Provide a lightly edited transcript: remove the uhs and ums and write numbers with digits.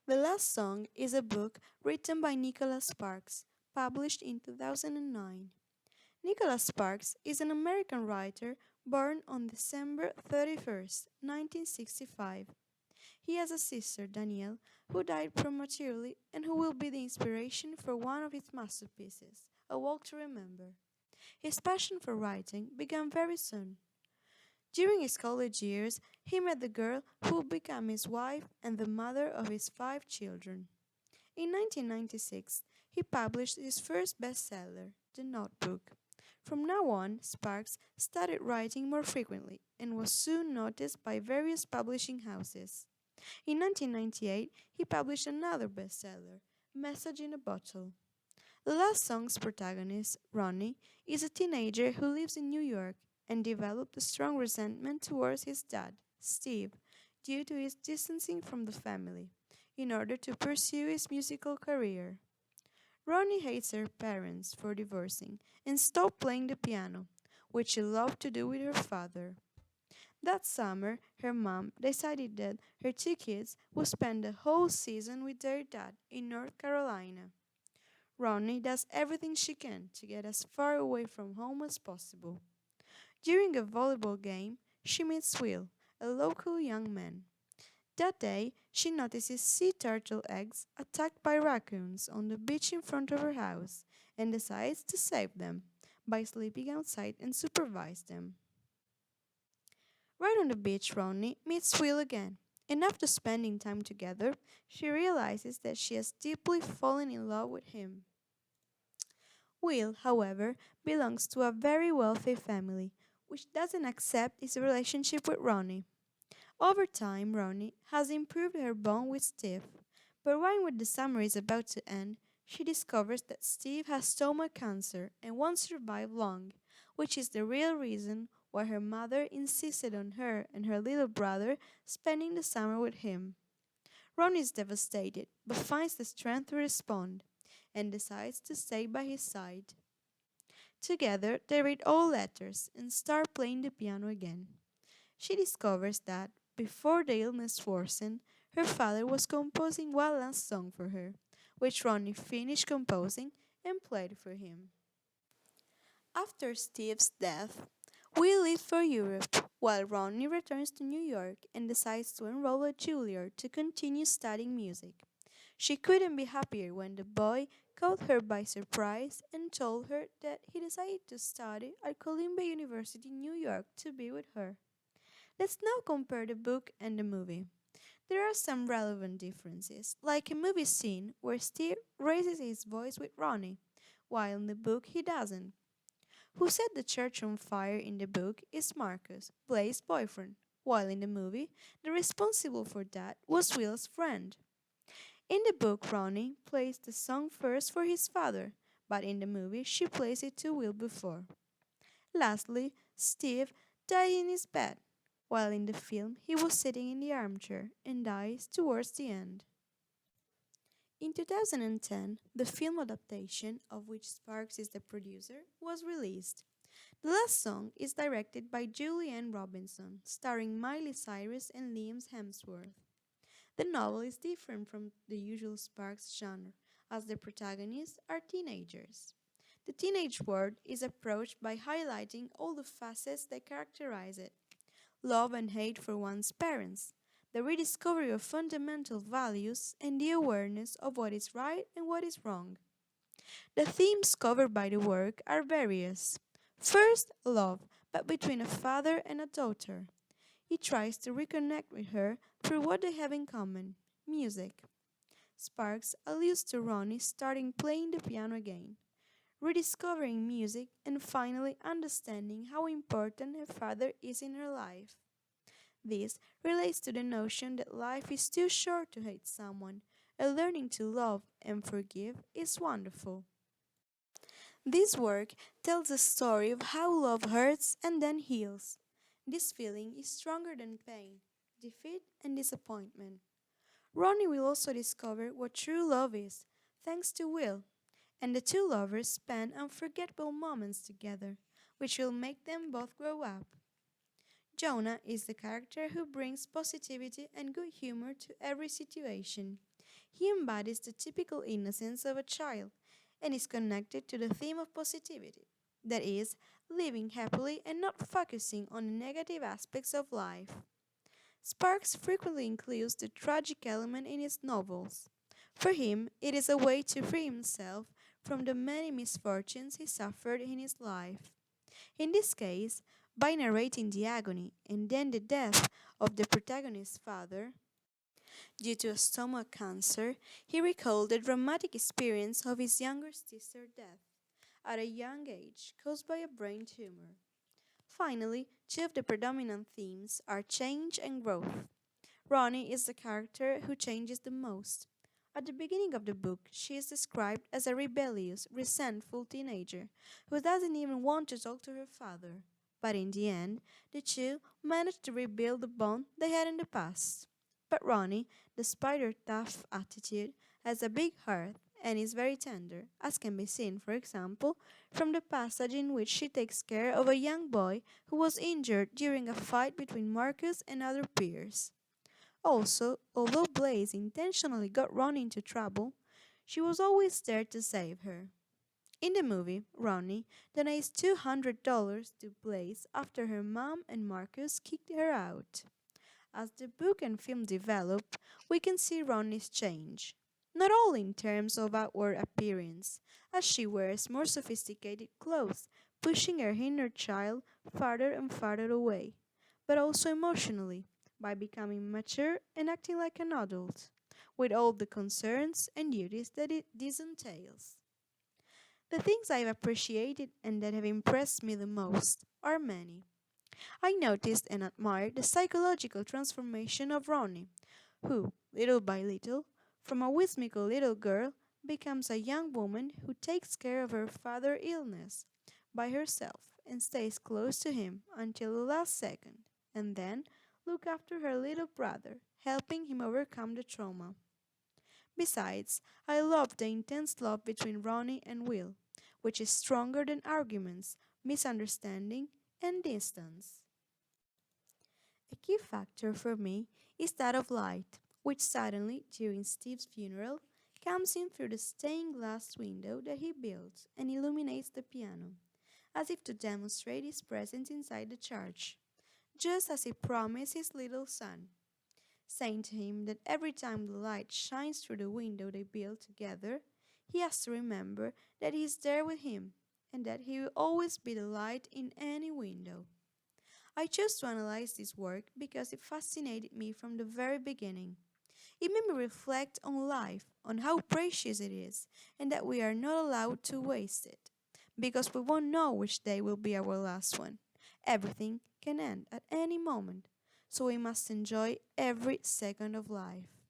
The Last Song is a book written by Nicholas Sparks, published in 2009. Nicholas Sparks is an American writer born on December 31st, 1965. He has a sister, Danielle, who died prematurely and who will be the inspiration for one of his masterpieces, A Walk to Remember. His passion for writing began very soon. During his college years, he met the girl who would become his wife and the mother of his five children. In 1996, he published his first bestseller, The Notebook. From now on, Sparks started writing more frequently and was soon noticed by various publishing houses. In 1998, he published another bestseller, Message in a Bottle. The last song's protagonist, Ronnie, is a teenager who lives in New York and developed a strong resentment towards his dad, Steve, due to his distancing from the family, in order to pursue his musical career. Ronnie hates her parents for divorcing and stopped playing the piano, which she loved to do with her father. That summer, her mom decided that her two kids would spend the whole season with their dad in North Carolina. Ronnie does everything she can to get as far away from home as possible. During a volleyball game, she meets Will, a local young man. That day, she notices sea turtle eggs attacked by raccoons on the beach in front of her house and decides to save them by sleeping outside and supervise them. Right on the beach, Ronnie meets Will again, and after spending time together, she realizes that she has deeply fallen in love with him. Will, however, belongs to a very wealthy family, which doesn't accept his relationship with Ronnie. Over time, Ronnie has improved her bond with Steve, but right when the summer is about to end, she discovers that Steve has stomach cancer and won't survive long, which is the real reason why her mother insisted on her and her little brother spending the summer with him. Ronnie is devastated, but finds the strength to respond and decides to stay by his side. Together, they read all letters and start playing the piano again. She discovers that, before the illness worsened, her father was composing one last song for her, which Ronnie finished composing and played for him. After Steve's death, we leave for Europe, while Ronnie returns to New York and decides to enroll at Juilliard to continue studying music. She couldn't be happier when the boy caught her by surprise and told her that he decided to study at Columbia University in New York to be with her. Let's now compare the book and the movie. There are some relevant differences, like a movie scene where Steve raises his voice with Ronnie, while in the book he doesn't. Who set the church on fire in the book is Marcus, Blake's boyfriend, while in the movie, the responsible for that was Will's friend. In the book, Ronnie plays the song first for his father, but in the movie, she plays it to Will before. Lastly, Steve died in his bed, while in the film, he was sitting in the armchair and dies towards the end. In 2010, the film adaptation, of which Sparks is the producer, was released. The last song is directed by Julianne Robinson, starring Miley Cyrus and Liam Hemsworth. The novel is different from the usual Sparks genre, as the protagonists are teenagers. The teenage world is approached by highlighting all the facets that characterize it: love and hate for one's parents, the rediscovery of fundamental values, and the awareness of what is right and what is wrong. The themes covered by the work are various. First, love, but between a father and a daughter. He tries to reconnect with her through what they have in common: music. Sparks alludes to Ronnie starting playing the piano again, rediscovering music, and finally understanding how important her father is in her life. This relates to the notion that life is too short to hate someone, and learning to love and forgive is wonderful. This work tells the story of how love hurts and then heals. This feeling is stronger than pain, defeat, and disappointment. Ronnie will also discover what true love is, thanks to Will, and the two lovers spend unforgettable moments together, which will make them both grow up. Jonah is the character who brings positivity and good humor to every situation. He embodies the typical innocence of a child and is connected to the theme of positivity, that is, living happily and not focusing on the negative aspects of life. Sparks frequently includes the tragic element in his novels. For him, it is a way to free himself from the many misfortunes he suffered in his life. In this case, by narrating the agony and then the death of the protagonist's father due to a stomach cancer, he recalled the dramatic experience of his younger sister's death at a young age caused by a brain tumor. Finally, two of the predominant themes are change and growth. Ronnie is the character who changes the most. At the beginning of the book, she is described as a rebellious, resentful teenager who doesn't even want to talk to her father. But in the end, the two manage to rebuild the bond they had in the past. But Ronnie, despite her tough attitude, has a big heart and is very tender, as can be seen, for example, from the passage in which she takes care of a young boy who was injured during a fight between Marcus and other peers. Also, although Blaze intentionally got Ronnie into trouble, she was always there to save her. In the movie, Ronnie donates $200 to Blaze after her mom and Marcus kicked her out. As the book and film develop, we can see Ronnie's change. Not only in terms of outward appearance, as she wears more sophisticated clothes, pushing her inner child farther and farther away, but also emotionally, by becoming mature and acting like an adult, with all the concerns and duties that this entails. The things I've appreciated and that have impressed me the most are many. I noticed and admired the psychological transformation of Ronnie, who, little by little, from a whimsical little girl, becomes a young woman who takes care of her father's illness by herself and stays close to him until the last second, and then look after her little brother, helping him overcome the trauma. Besides, I love the intense love between Ronnie and Will, which is stronger than arguments, misunderstanding, and distance. A key factor for me is that of light, which suddenly, during Steve's funeral, comes in through the stained glass window that he built and illuminates the piano, as if to demonstrate his presence inside the church, just as he promised his little son, saying to him that every time the light shines through the window they built together, he has to remember that he is there with him and that he will always be the light in any window. I chose to analyze this work because it fascinated me from the very beginning. It made me reflect on life, on how precious it is, and that we are not allowed to waste it. Because we won't know which day will be our last one. Everything can end at any moment, so we must enjoy every second of life.